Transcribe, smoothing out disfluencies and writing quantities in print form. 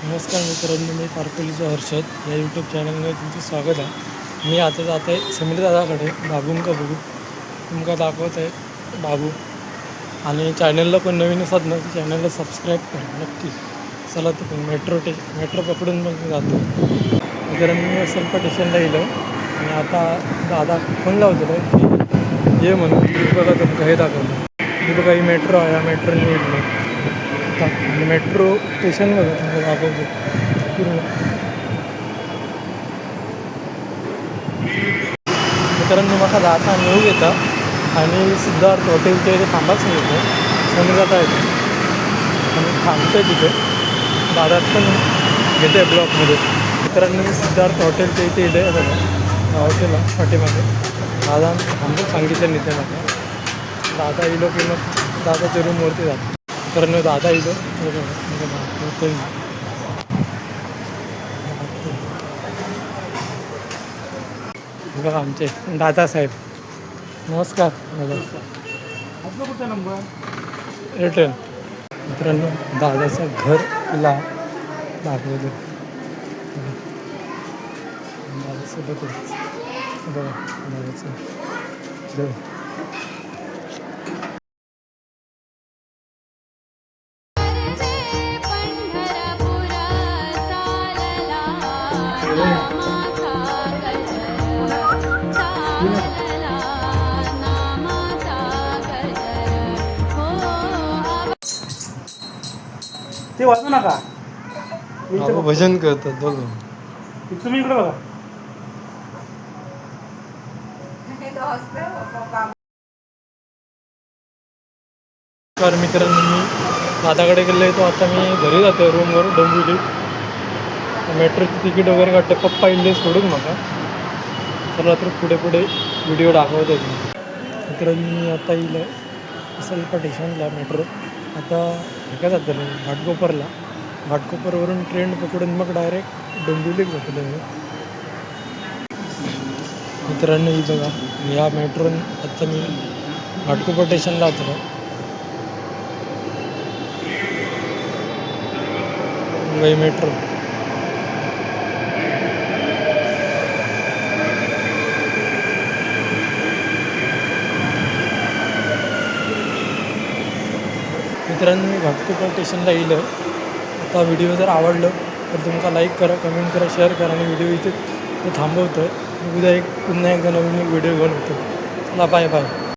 नमस्कार मित्रांनो, मी पारकोलीचा हर्षद या यूट्यूब चॅनलमध्ये तुमचं स्वागत आहे. मी आता जात आहे समीर दादाकडे बाबूंका बघू तुमका दाखवत आहे बाबू. आणि चॅनलला पण नवीन असतात ना, चॅनलला सबस्क्राईब करा नक्की. चला तर मेट्रो पकडून मग मी जातो. मित्रांनो, मी स्वल्प स्टेशनला येलो आणि आता दादा फोन लावतो की ये म्हणून. बघा तुमका हे दाखवलं की बघा ही मेट्रो आहे, या मेट्रोने येईल आणि मेट्रो स्टेशन बघा तुम्हाला दाखवतो पूर्ण. मित्रांनो, मला जाता नेऊ येता आणि सिद्धार्थ हॉटेलच्या इथे थांबाच येतो. समोर जाता येतो आणि थांबतो आहे तिथे. दादा पण घेते ब्लॉकमध्ये. मित्रांनो, मी सिद्धार्थ हॉटेलच्या इथे इथे आहे बघा हॉटेलला पाठीमागे. दादा थांबून सांगितलं नाही ते मला. दादा इलो की मग दादाच्या रूमवरती जातो. मित्रांनो, दादा इलो बघा आमचे दादासाहेब. नमस्कार दादा. आपलं कुठं नंबर एअरटेल. मित्रांनो, दादाचं घर तिला दाखवलं. दादासोबत बघा दादाचं ते वाजू नका. भजन करतात बघा. तुम्ही इकडे बघा. मित्रांनो, मी दादाकडे गेलो तो आता मी घरी जातो रूमवर डोंबिवली. मेट्रोची तिकीट वगैरे काढते. पप्पा इल्ले सोडून नका. चला तर पुढे व्हिडिओ दाखवत आहे. मित्रांनो, मी आता येईल स्वल्प स्टेशनला मेट्रो. आता एका जातं घाटकोपरवरून ट्रेन पकडून मग डायरेक्ट डोंबिवलीत जातो मी. मित्रांनो, ही बघा या मेट्रो आता मी घाटकोपर स्टेशनला जातो. मुंबई मेट्रो. मित्रांनो, मी घाटकोपर स्टेशनला येईल. आता व्हिडिओ जर आवडलं तर तुमचा लाईक करा, कमेंट करा, शेअर करा. आणि व्हिडिओ इथे थांबवतो आहे. उद्या पुन्हा एकदा नवीन व्हिडिओ घेऊन येतो. चला, बाय बाय.